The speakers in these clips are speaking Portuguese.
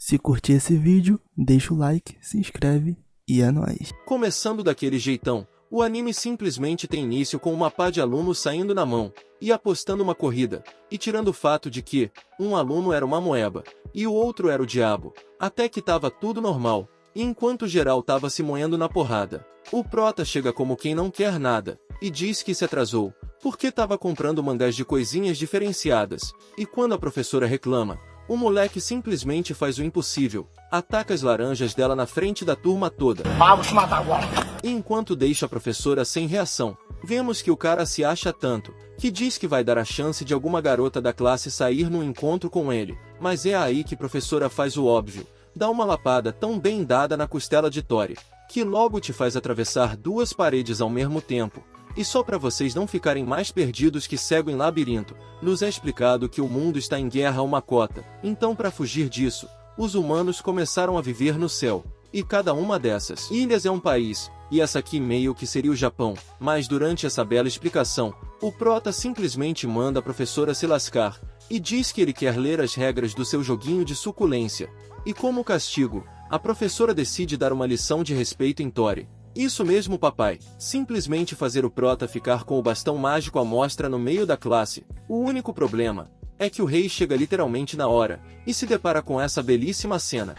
Se curtir esse vídeo, deixa o like, se inscreve e é nóis. Começando daquele jeitão, o anime simplesmente tem início com uma pá de alunos saindo na mão e apostando uma corrida, e tirando o fato de que um aluno era uma moeba e o outro era o diabo, até que tava tudo normal, e enquanto geral tava se moendo na porrada, o prota chega como quem não quer nada e diz que se atrasou, porque tava comprando mangás de coisinhas diferenciadas, e quando a professora reclama, o moleque simplesmente faz o impossível, ataca as laranjas dela na frente da turma toda. Vou te matar agora. E enquanto deixa a professora sem reação, vemos que o cara se acha tanto, que diz que vai dar a chance de alguma garota da classe sair num encontro com ele, mas é aí que a professora faz o óbvio, dá uma lapada tão bem dada na costela de Tori, que logo te faz atravessar duas paredes ao mesmo tempo. E só para vocês não ficarem mais perdidos que cego em labirinto, nos é explicado que o mundo está em guerra a uma cota, então para fugir disso, os humanos começaram a viver no céu, e cada uma dessas ilhas é um país, e essa aqui meio que seria o Japão, mas durante essa bela explicação, o prota simplesmente manda a professora se lascar, e diz que ele quer ler as regras do seu joguinho de suculência, e como castigo, a professora decide dar uma lição de respeito em Tori. Isso mesmo, papai, simplesmente fazer o prota ficar com o bastão mágico à mostra no meio da classe. O único problema é que o rei chega literalmente na hora e se depara com essa belíssima cena.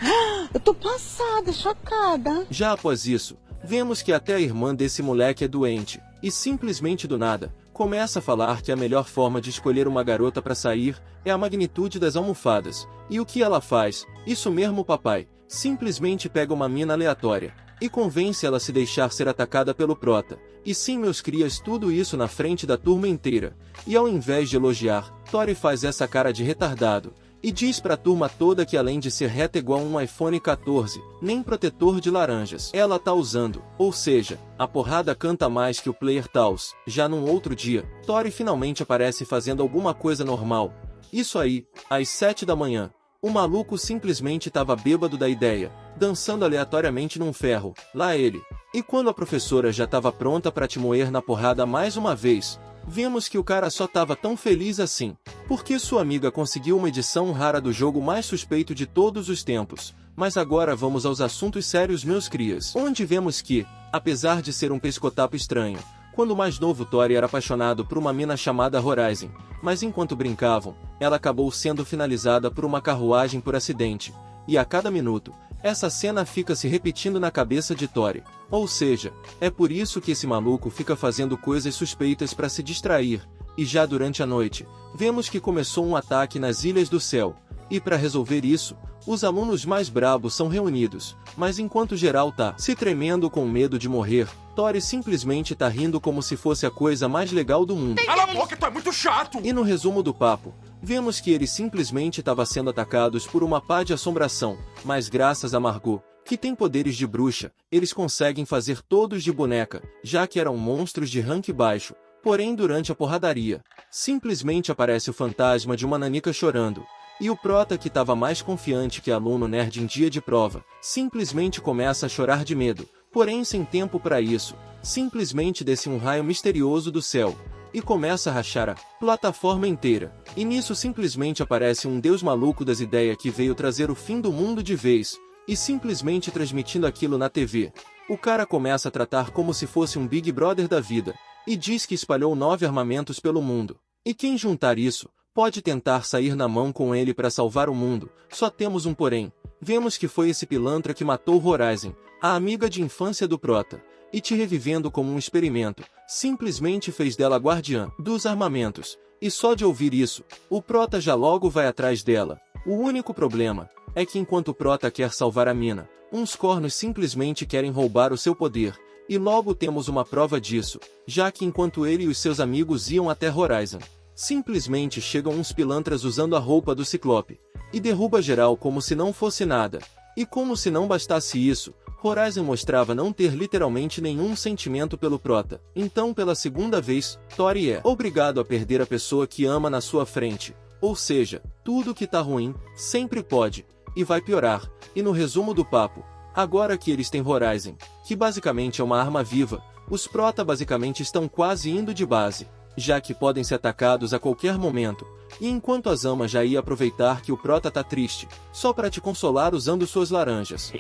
Eu tô passada, chocada. Já após isso, vemos que até a irmã desse moleque é doente, e simplesmente do nada, começa a falar que a melhor forma de escolher uma garota para sair é a magnitude das almofadas. E o que ela faz? Isso mesmo, papai, simplesmente pega uma mina aleatória e convence ela a se deixar ser atacada pelo prota. E sim, meus crias, tudo isso na frente da turma inteira. E ao invés de elogiar, Tori faz essa cara de retardado e diz pra turma toda que além de ser reta igual um iPhone 14, nem protetor de laranjas ela tá usando. Ou seja, a porrada canta mais que o player Taos. Já num outro dia, Tori finalmente aparece fazendo alguma coisa normal. Isso aí, às 7 da manhã. O maluco simplesmente tava bêbado da ideia, dançando aleatoriamente num ferro, lá ele. E quando a professora já tava pronta pra te moer na porrada mais uma vez, vemos que o cara só tava tão feliz assim, porque sua amiga conseguiu uma edição rara do jogo mais suspeito de todos os tempos. Mas agora vamos aos assuntos sérios, meus crias, onde vemos que, apesar de ser um pescotapo estranho, quando mais novo Tori era apaixonado por uma mina chamada Horizon, mas enquanto brincavam, ela acabou sendo finalizada por uma carruagem por acidente, e a cada minuto, essa cena fica se repetindo na cabeça de Tori. Ou seja, é por isso que esse maluco fica fazendo coisas suspeitas para se distrair, e já durante a noite, vemos que começou um ataque nas Ilhas do Céu, e para resolver isso, os alunos mais brabos são reunidos, mas enquanto geral tá se tremendo com medo de morrer, Tori simplesmente tá rindo como se fosse a coisa mais legal do mundo. Cala a boca, tu é muito chato! E no resumo do papo, vemos que eles simplesmente estavam sendo atacados por uma pá de assombração, mas graças a Margot, que tem poderes de bruxa, eles conseguem fazer todos de boneca, já que eram monstros de rank baixo. Porém, durante a porradaria, simplesmente aparece o fantasma de uma nanica chorando. E o prota, que estava mais confiante que aluno nerd em dia de prova, simplesmente começa a chorar de medo, porém sem tempo para isso, simplesmente desce um raio misterioso do céu, e começa a rachar a plataforma inteira. E nisso simplesmente aparece um deus maluco das ideias que veio trazer o fim do mundo de vez, e simplesmente transmitindo aquilo na TV. O cara começa a tratar como se fosse um Big Brother da vida, e diz que espalhou 9 armamentos pelo mundo. E quem juntar isso, pode tentar sair na mão com ele para salvar o mundo. Só temos um porém. Vemos que foi esse pilantra que matou Horizon, a amiga de infância do prota, e te revivendo como um experimento, simplesmente fez dela guardiã dos armamentos. E só de ouvir isso, o prota já logo vai atrás dela. O único problema é que enquanto o prota quer salvar a mina, uns cornos simplesmente querem roubar o seu poder. E logo temos uma prova disso, já que enquanto ele e os seus amigos iam até Horizon, simplesmente chegam uns pilantras usando a roupa do Ciclope, e derruba geral como se não fosse nada. E como se não bastasse isso, Horizon mostrava não ter literalmente nenhum sentimento pelo prota. Então pela segunda vez, Tori é obrigado a perder a pessoa que ama na sua frente. Ou seja, tudo que tá ruim, sempre pode, e vai piorar. E no resumo do papo, agora que eles têm Horizon, que basicamente é uma arma viva, os prota basicamente estão quase indo de base. já que podem ser atacados a qualquer momento. E enquanto a Zama já ia aproveitar que o prota tá triste, só para te consolar usando suas laranjas.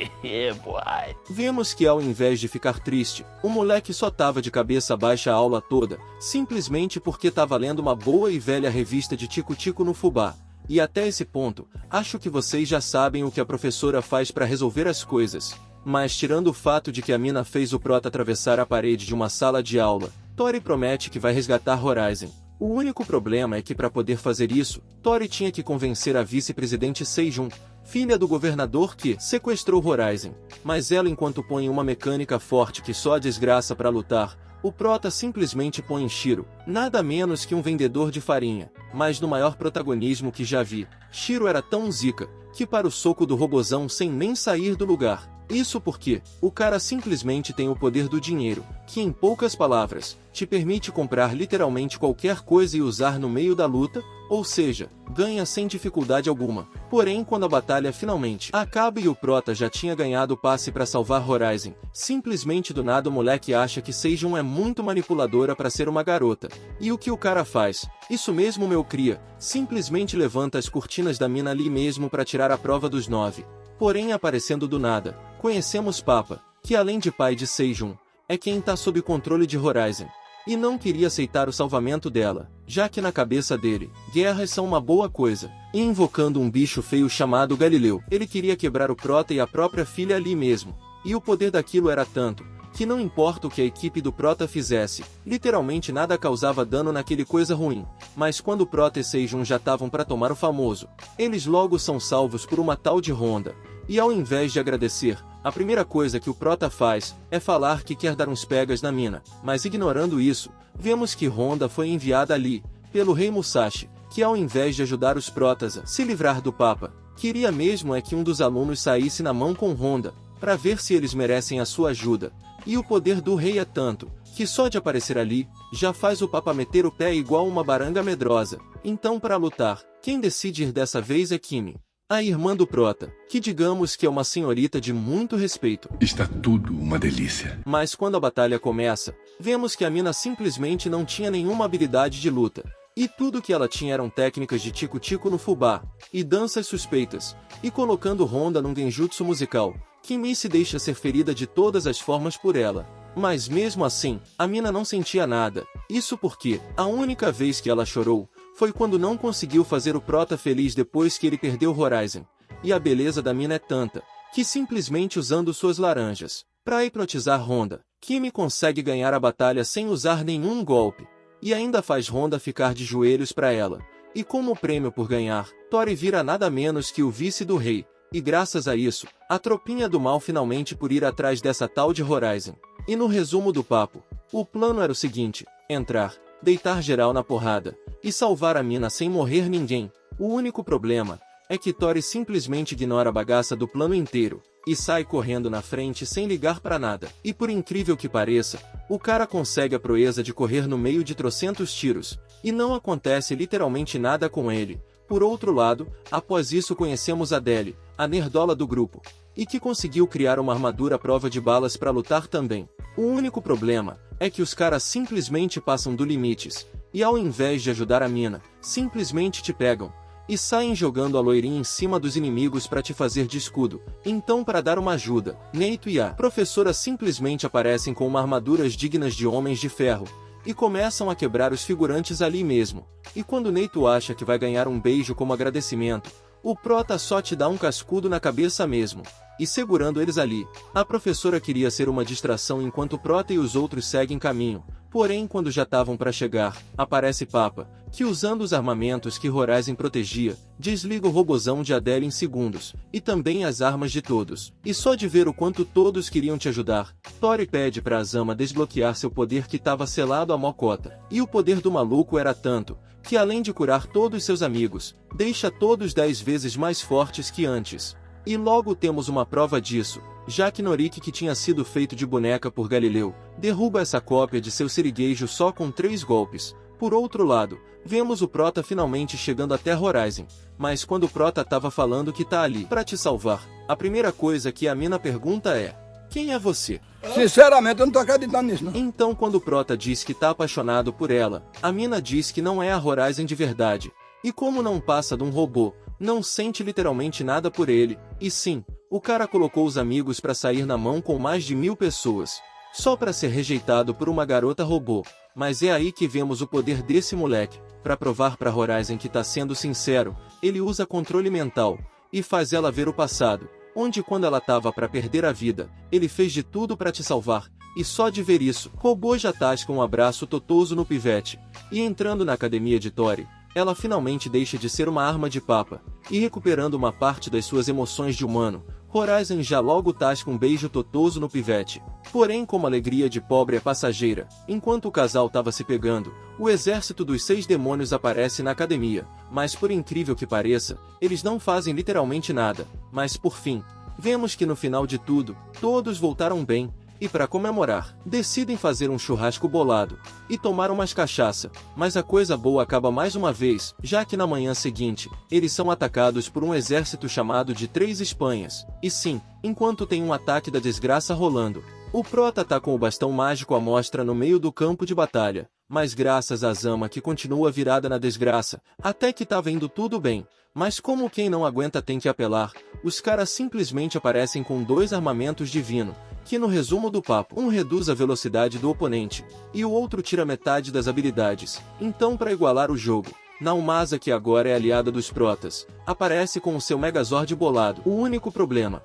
Vemos que ao invés de ficar triste, o moleque só tava de cabeça baixa a aula toda, simplesmente porque tava lendo uma boa e velha revista de tico-tico no fubá. E até esse ponto, acho que vocês já sabem o que a professora faz para resolver as coisas. Mas tirando o fato de que a mina fez o prota atravessar a parede de uma sala de aula, Tori promete que vai resgatar Horizon. O único problema é que para poder fazer isso, Tori tinha que convencer a vice-presidente Seijun, filha do governador que sequestrou Horizon. Mas ela, enquanto põe uma mecânica forte que só a desgraça para lutar, o prota simplesmente põe Shiro, nada menos que um vendedor de farinha. Mas no maior protagonismo que já vi, Shiro era tão zica, que para o soco do robozão sem nem sair do lugar. Isso porque, o cara simplesmente tem o poder do dinheiro, que em poucas palavras, te permite comprar literalmente qualquer coisa e usar no meio da luta, ou seja, ganha sem dificuldade alguma. Porém, quando a batalha finalmente acaba e o prota já tinha ganhado o passe para salvar Horizon, simplesmente do nada o moleque acha que Seijun é muito manipuladora para ser uma garota. E o que o cara faz? Isso mesmo, meu cria, simplesmente levanta as cortinas da mina ali mesmo para tirar a prova dos 9. Porém, aparecendo do nada, conhecemos Papa, que além de pai de Seijun, é quem tá sob controle de Horizon. E não queria aceitar o salvamento dela, já que na cabeça dele, guerras são uma boa coisa. E invocando um bicho feio chamado Galileu, ele queria quebrar o prota e a própria filha ali mesmo. E o poder daquilo era tanto, que não importa o que a equipe do prota fizesse, literalmente nada causava dano naquele coisa ruim. Mas quando o prota e Seijun já estavam para tomar o famoso, eles logo são salvos por uma tal de Honda. E ao invés de agradecer, a primeira coisa que o prota faz é falar que quer dar uns pegas na mina. Mas ignorando isso, vemos que Honda foi enviada ali pelo rei Musashi, que ao invés de ajudar os protas a se livrar do Papa, queria mesmo é que um dos alunos saísse na mão com Honda, para ver se eles merecem a sua ajuda. E o poder do rei é tanto, que só de aparecer ali, já faz o Papa meter o pé igual uma baranga medrosa. Então para lutar, quem decide ir dessa vez é Kimi, a irmã do prota, que digamos que é uma senhorita de muito respeito. Está tudo uma delícia. Mas quando a batalha começa, vemos que a mina simplesmente não tinha nenhuma habilidade de luta. E tudo que ela tinha eram técnicas de tico-tico no fubá, e danças suspeitas, e colocando Honda num genjutsu musical, Kimi se deixa ser ferida de todas as formas por ela. Mas mesmo assim, a mina não sentia nada, isso porque, a única vez que ela chorou, foi quando não conseguiu fazer o prota feliz depois que ele perdeu Horizon. E a beleza da mina é tanta, que simplesmente usando suas laranjas, para hipnotizar Honda, Kimi consegue ganhar a batalha sem usar nenhum golpe. E ainda faz Honda ficar de joelhos para ela. E como prêmio por ganhar, Tori vira nada menos que o vice do rei. E graças a isso, a tropinha do mal finalmente por ir atrás dessa tal de Horizon. E no resumo do papo, o plano era o seguinte: entrar, deitar geral na porrada, e salvar a mina sem morrer ninguém. O único problema é que Tori simplesmente ignora a bagaça do plano inteiro, e sai correndo na frente sem ligar pra nada. E por incrível que pareça, o cara consegue a proeza de correr no meio de trocentos tiros, e não acontece literalmente nada com ele. Por outro lado, após isso conhecemos Adele, a nerdola do grupo, e que conseguiu criar uma armadura à prova de balas para lutar também. O único problema é que os caras simplesmente passam do limites, e ao invés de ajudar a mina, simplesmente te pegam, e saem jogando a loirinha em cima dos inimigos para te fazer de escudo. Então, para dar uma ajuda, Neito e a professora simplesmente aparecem com uma armaduras dignas de homens de ferro, e começam a quebrar os figurantes ali mesmo. E quando Neito acha que vai ganhar um beijo como agradecimento, o prota só te dá um cascudo na cabeça mesmo. E segurando eles ali, a professora queria ser uma distração enquanto o prota e os outros seguem caminho. Porém, quando já estavam para chegar, aparece Papa, que usando os armamentos que Horizon protegia, desliga o robozão de Adele em segundos, e também as armas de todos. E só de ver o quanto todos queriam te ajudar, Tori pede para Azama desbloquear seu poder que estava selado à mocota. E o poder do maluco era tanto, que além de curar todos seus amigos, deixa todos 10 vezes mais fortes que antes. E logo temos uma prova disso, já que Noriki, que tinha sido feito de boneca por Galileu, derruba essa cópia de seu sirigueijo só com 3 golpes. Por outro lado, vemos o prota finalmente chegando até Horizon, mas quando o prota tava falando que tá ali pra te salvar, a primeira coisa que a mina pergunta é: Quem é você? Sinceramente, eu não tô acreditando nisso, não. Então quando o Prota diz que tá apaixonado por ela, a mina diz que não é a Horizon de verdade. E como não passa de um robô, não sente literalmente nada por ele, e sim, o cara colocou os amigos pra sair na mão com mais de 1000 pessoas, só pra ser rejeitado por uma garota robô. Mas é aí que vemos o poder desse moleque. Pra provar pra Horizon que tá sendo sincero, ele usa controle mental, e faz ela ver o passado, onde quando ela tava pra perder a vida, ele fez de tudo pra te salvar, e só de ver isso, robô já tasca um abraço totoso no pivete, e entrando na academia de Tori, ela finalmente deixa de ser uma arma de papa, e recuperando uma parte das suas emoções de humano, Horizon já logo tasca um beijo totoso no pivete. Porém, como a alegria de pobre é passageira, enquanto o casal tava se pegando, o exército dos 6 demônios aparece na academia, mas por incrível que pareça, eles não fazem literalmente nada, mas por fim, vemos que no final de tudo, todos voltaram bem, e para comemorar, decidem fazer um churrasco bolado, e tomar umas cachaça, mas a coisa boa acaba mais uma vez, já que na manhã seguinte, eles são atacados por um exército chamado de 3 Espanhas, e sim, enquanto tem um ataque da desgraça rolando, o Prota tá com o bastão mágico à mostra no meio do campo de batalha, mas graças a Zama que continua virada na desgraça, até que tava indo tudo bem, mas como quem não aguenta tem que apelar, os caras simplesmente aparecem com 2 armamentos divino, que no resumo do papo, um reduz a velocidade do oponente, e o outro tira metade das habilidades. Então para igualar o jogo, Naumasa, que agora é aliada dos Protas, aparece com o seu Megazord bolado. O único problema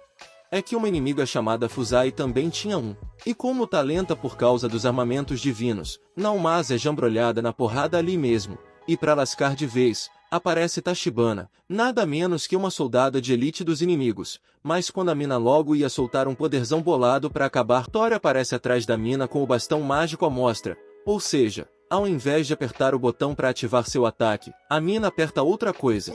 é que uma inimiga chamada Fusai também tinha um, e como tá lenta por causa dos armamentos divinos, Naumasa é jambrolhada na porrada ali mesmo, e pra lascar de vez, aparece Tachibana, nada menos que uma soldada de elite dos inimigos, mas quando a mina logo ia soltar um poderzão bolado pra acabar, Tori aparece atrás da mina com o bastão mágico à mostra, ou seja, ao invés de apertar o botão pra ativar seu ataque, a mina aperta outra coisa.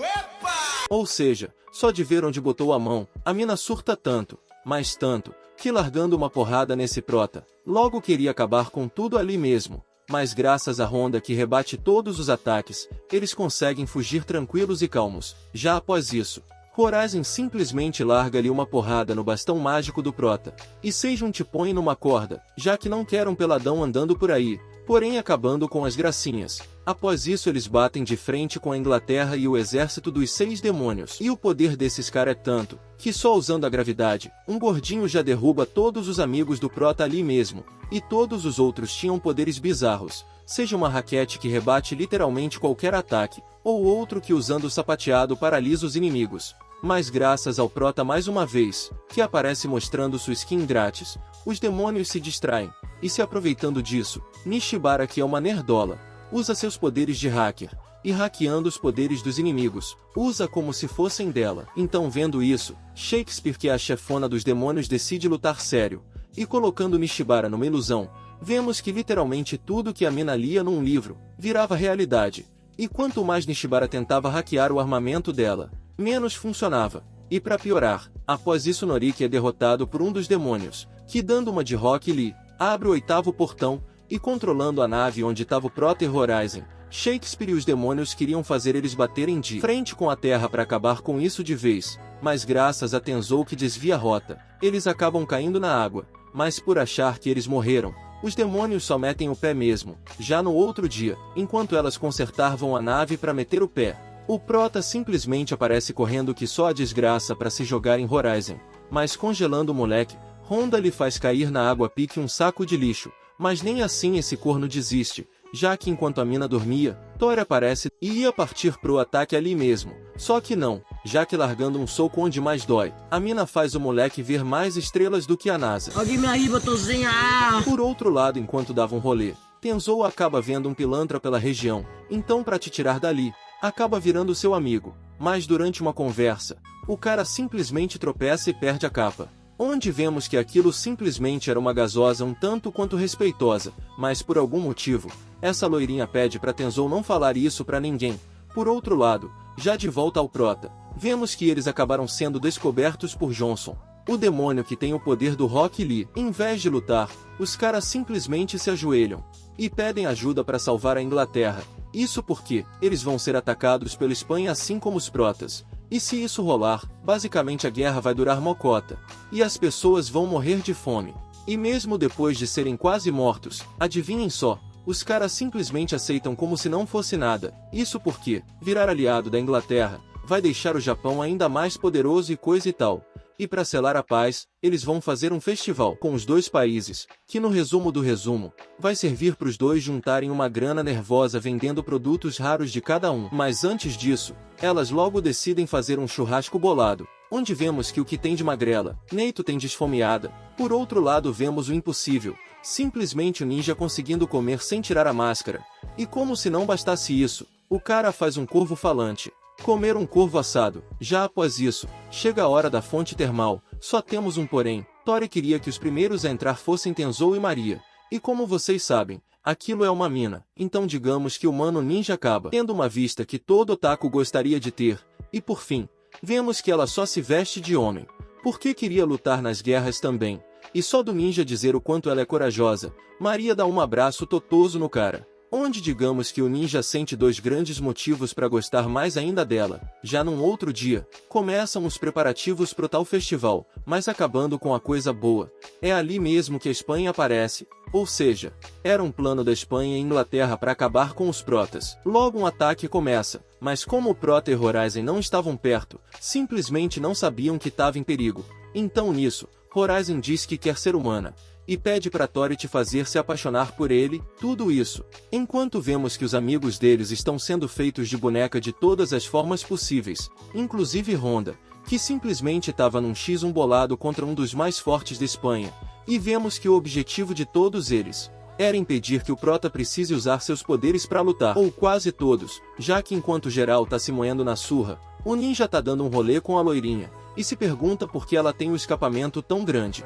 Ou seja, só de ver onde botou a mão, a mina surta tanto, mas tanto, que largando uma porrada nesse Prota, logo queria acabar com tudo ali mesmo. Mas graças à Honda que rebate todos os ataques, eles conseguem fugir tranquilos e calmos. Já após isso, Horizon simplesmente larga-lhe uma porrada no bastão mágico do Prota, e Seijun te põe numa corda, já que não quer um peladão andando por aí, porém acabando com as gracinhas. Após isso eles batem de frente com a Inglaterra e o exército dos 6 demônios. E o poder desses caras é tanto, que só usando a gravidade, um gordinho já derruba todos os amigos do Prota ali mesmo, e todos os outros tinham poderes bizarros, seja uma raquete que rebate literalmente qualquer ataque, ou outro que usando o sapateado paralisa os inimigos. Mas graças ao Prota mais uma vez, que aparece mostrando sua skin grátis, os demônios se distraem, e se aproveitando disso, Nishibara, que é uma nerdola, usa seus poderes de hacker, e hackeando os poderes dos inimigos, usa como se fossem dela. Então vendo isso, Shakespeare, que é a chefona dos demônios, decide lutar sério, e colocando Nishibara numa ilusão, vemos que literalmente tudo que a mina lia num livro, virava realidade, e quanto mais Nishibara tentava hackear o armamento dela, menos funcionava. E para piorar, após isso Noriki é derrotado por um dos demônios, que dando uma de Rock Lee, abre o 8º portão, e controlando a nave onde estava o Prota e Horizon, Shakespeare e os demônios queriam fazer eles baterem de frente com a Terra para acabar com isso de vez, mas graças a Tenzou que desvia a rota, eles acabam caindo na água, mas por achar que eles morreram, os demônios só metem o pé mesmo. Já no outro dia, enquanto elas consertavam a nave para meter o pé, o Prota simplesmente aparece correndo que só a desgraça para se jogar em Horizon, mas congelando o moleque, Honda lhe faz cair na água pique um saco de lixo, mas nem assim esse corno desiste, já que enquanto a mina dormia, Tori aparece e ia partir pro ataque ali mesmo, só que não, já que largando um soco onde mais dói, a mina faz o moleque ver mais estrelas do que a NASA. Alguém me arriba, Tozinha! Por outro lado, enquanto dava um rolê, Tenzou acaba vendo um pilantra pela região, então para te tirar dali, acaba virando seu amigo, mas durante uma conversa, o cara simplesmente tropeça e perde a capa. Onde vemos que aquilo simplesmente era uma gasosa um tanto quanto respeitosa, mas por algum motivo, essa loirinha pede pra Tenzou não falar isso pra ninguém. Por outro lado, já de volta ao Prota, vemos que eles acabaram sendo descobertos por Johnson, o demônio que tem o poder do Rock Lee. Em vez de lutar, os caras simplesmente se ajoelham e pedem ajuda para salvar a Inglaterra. Isso porque eles vão ser atacados pela Espanha assim como os Protas, E se isso rolar, basicamente a guerra vai durar mocota. E as pessoas vão morrer de fome. E mesmo depois de serem quase mortos, adivinhem só, os caras simplesmente aceitam como se não fosse nada. Isso porque, virar aliado da Inglaterra, vai deixar o Japão ainda mais poderoso e coisa e tal. E para selar a paz, eles vão fazer um festival com os dois países, que no resumo do resumo, vai servir para os dois juntarem uma grana nervosa vendendo produtos raros de cada um. Mas antes disso, elas logo decidem fazer um churrasco bolado, onde vemos que o que tem de magrela, Neito tem de esfomeada. Por outro lado vemos o impossível, simplesmente o ninja conseguindo comer sem tirar a máscara. E como se não bastasse isso, o cara faz um corvo falante. Comer um corvo assado. Já após isso, chega a hora da fonte termal. Só temos um porém, Tori queria que os primeiros a entrar fossem Tenzou e Maria. E como vocês sabem, aquilo é uma mina, então digamos que o mano ninja acaba tendo uma vista que todo otaku gostaria de ter. E por fim, vemos que ela só se veste de homem, porque queria lutar nas guerras também. E só do ninja dizer o quanto ela é corajosa, Maria dá um abraço totoso no cara. Onde digamos que o ninja sente dois grandes motivos para gostar mais ainda dela. Já num outro dia, começam os preparativos pro tal festival, mas acabando com a coisa boa. É ali mesmo que a Espanha aparece, ou seja, era um plano da Espanha e Inglaterra para acabar com os protas. Logo um ataque começa, mas como o Prota e Horizon não estavam perto, simplesmente não sabiam que estava em perigo. Então nisso, Horizon diz que quer ser humana. E pede para Tori te fazer se apaixonar por ele, tudo isso. Enquanto vemos que os amigos deles estão sendo feitos de boneca de todas as formas possíveis, inclusive Honda, que simplesmente estava num X1 bolado contra um dos mais fortes da Espanha. E vemos que o objetivo de todos eles era impedir que o Prota precise usar seus poderes para lutar, ou quase todos, já que enquanto geral tá se moendo na surra, o ninja tá dando um rolê com a loirinha, e se pergunta por que ela tem um escapamento tão grande.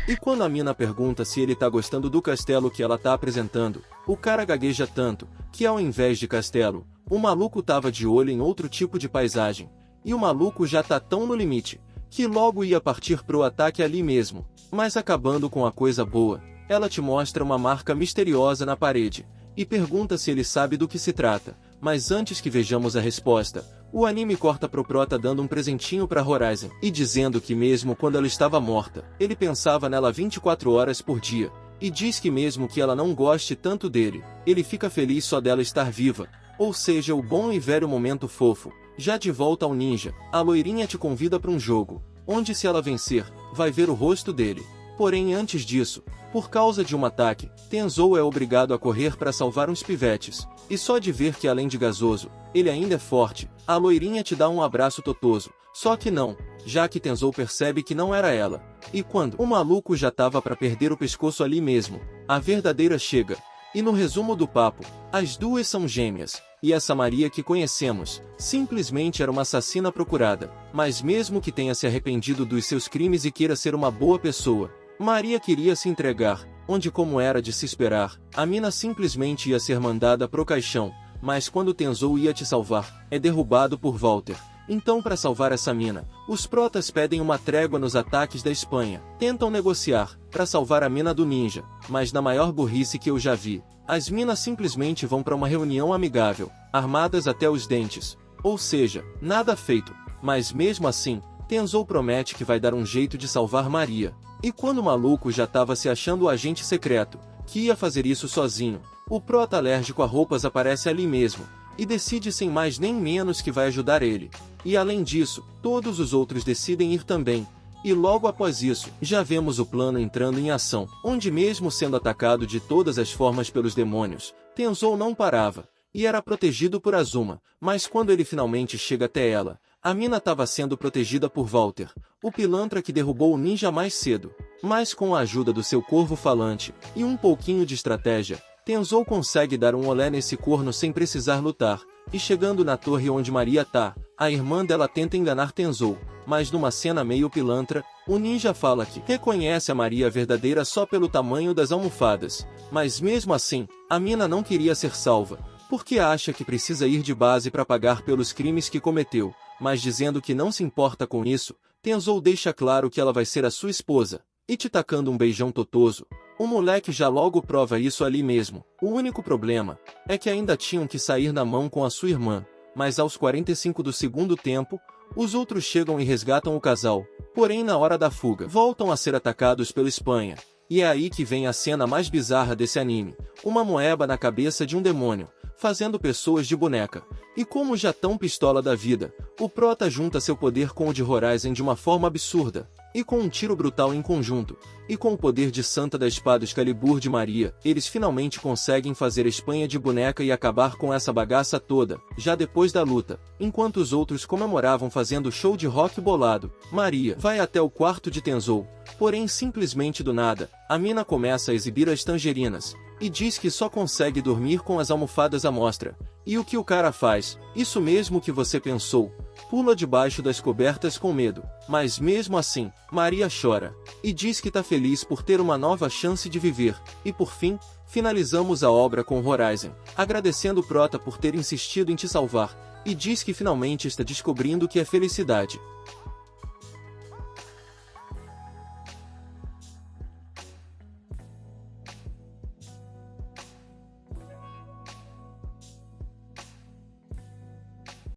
E quando a mina pergunta se ele tá gostando do castelo que ela tá apresentando, o cara gagueja tanto, que ao invés de castelo, o maluco tava de olho em outro tipo de paisagem. E o maluco já tá tão no limite, que logo ia partir pro ataque ali mesmo. Mas acabando com a coisa boa, ela te mostra uma marca misteriosa na parede, e pergunta se ele sabe do que se trata. Mas antes que vejamos a resposta, o anime corta pro Prota dando um presentinho pra Horizon, e dizendo que mesmo quando ela estava morta, ele pensava nela 24 horas por dia, e diz que mesmo que ela não goste tanto dele, ele fica feliz só dela estar viva, ou seja, o bom e velho momento fofo. Já de volta ao ninja, a loirinha te convida para um jogo, onde se ela vencer, vai ver o rosto dele. Porém antes disso, por causa de um ataque, Tenzou é obrigado a correr para salvar uns pivetes, e só de ver que além de gasoso, ele ainda é forte, a loirinha te dá um abraço totoso, só que não, já que Tenzou percebe que não era ela. E quando o maluco já tava para perder o pescoço ali mesmo, a verdadeira chega. E no resumo do papo, as duas são gêmeas, e essa Maria que conhecemos, simplesmente era uma assassina procurada, mas mesmo que tenha se arrependido dos seus crimes e queira ser uma boa pessoa, Maria queria se entregar, onde como era de se esperar, a mina simplesmente ia ser mandada pro caixão, mas quando Tenzou ia te salvar, é derrubado por Walter. Então para salvar essa mina, os protas pedem uma trégua nos ataques da Espanha, tentam negociar, para salvar a mina do ninja, mas na maior burrice que eu já vi, as minas simplesmente vão para uma reunião amigável, armadas até os dentes, ou seja, nada feito, mas mesmo assim, Tenzou promete que vai dar um jeito de salvar Maria. E quando o maluco já estava se achando o agente secreto, que ia fazer isso sozinho, o prota alérgico a roupas aparece ali mesmo, e decide sem mais nem menos que vai ajudar ele. E além disso, todos os outros decidem ir também. E logo após isso, já vemos o plano entrando em ação, onde mesmo sendo atacado de todas as formas pelos demônios, Tenzou não parava, e era protegido por Azuma, mas quando ele finalmente chega até ela, a mina estava sendo protegida por Walter, o pilantra que derrubou o ninja mais cedo. Mas com a ajuda do seu corvo falante, e um pouquinho de estratégia, Tenzou consegue dar um olé nesse corno sem precisar lutar, e chegando na torre onde Maria tá, a irmã dela tenta enganar Tenzou, mas numa cena meio pilantra, o ninja fala que reconhece a Maria verdadeira só pelo tamanho das almofadas, mas mesmo assim, a mina não queria ser salva, porque acha que precisa ir de base para pagar pelos crimes que cometeu, mas dizendo que não se importa com isso, Tenzou deixa claro que ela vai ser a sua esposa, e te tacando um beijão totoso. O moleque já logo prova isso ali mesmo. O único problema é que ainda tinham que sair na mão com a sua irmã, mas aos 45 do segundo tempo, os outros chegam e resgatam o casal, porém na hora da fuga, voltam a ser atacados pelo Espanha. E é aí que vem a cena mais bizarra desse anime, uma moeba na cabeça de um demônio, fazendo pessoas de boneca. E como já tão pistola da vida, o prota junta seu poder com o de Horizon de uma forma absurda, e com um tiro brutal em conjunto, e com o poder de Santa da Espada Excalibur de Maria, eles finalmente conseguem fazer a Espanha de boneca e acabar com essa bagaça toda, já depois da luta. Enquanto os outros comemoravam fazendo show de rock bolado, Maria vai até o quarto de Tenzou, porém simplesmente do nada, a mina começa a exibir as tangerinas, e diz que só consegue dormir com as almofadas à mostra. E o que o cara faz? Isso mesmo que você pensou. Pula debaixo das cobertas com medo. Mas mesmo assim, Maria chora. E diz que tá feliz por ter uma nova chance de viver. E por fim, finalizamos a obra com Horizon, agradecendo o prota por ter insistido em te salvar. E diz que finalmente está descobrindo o que é felicidade.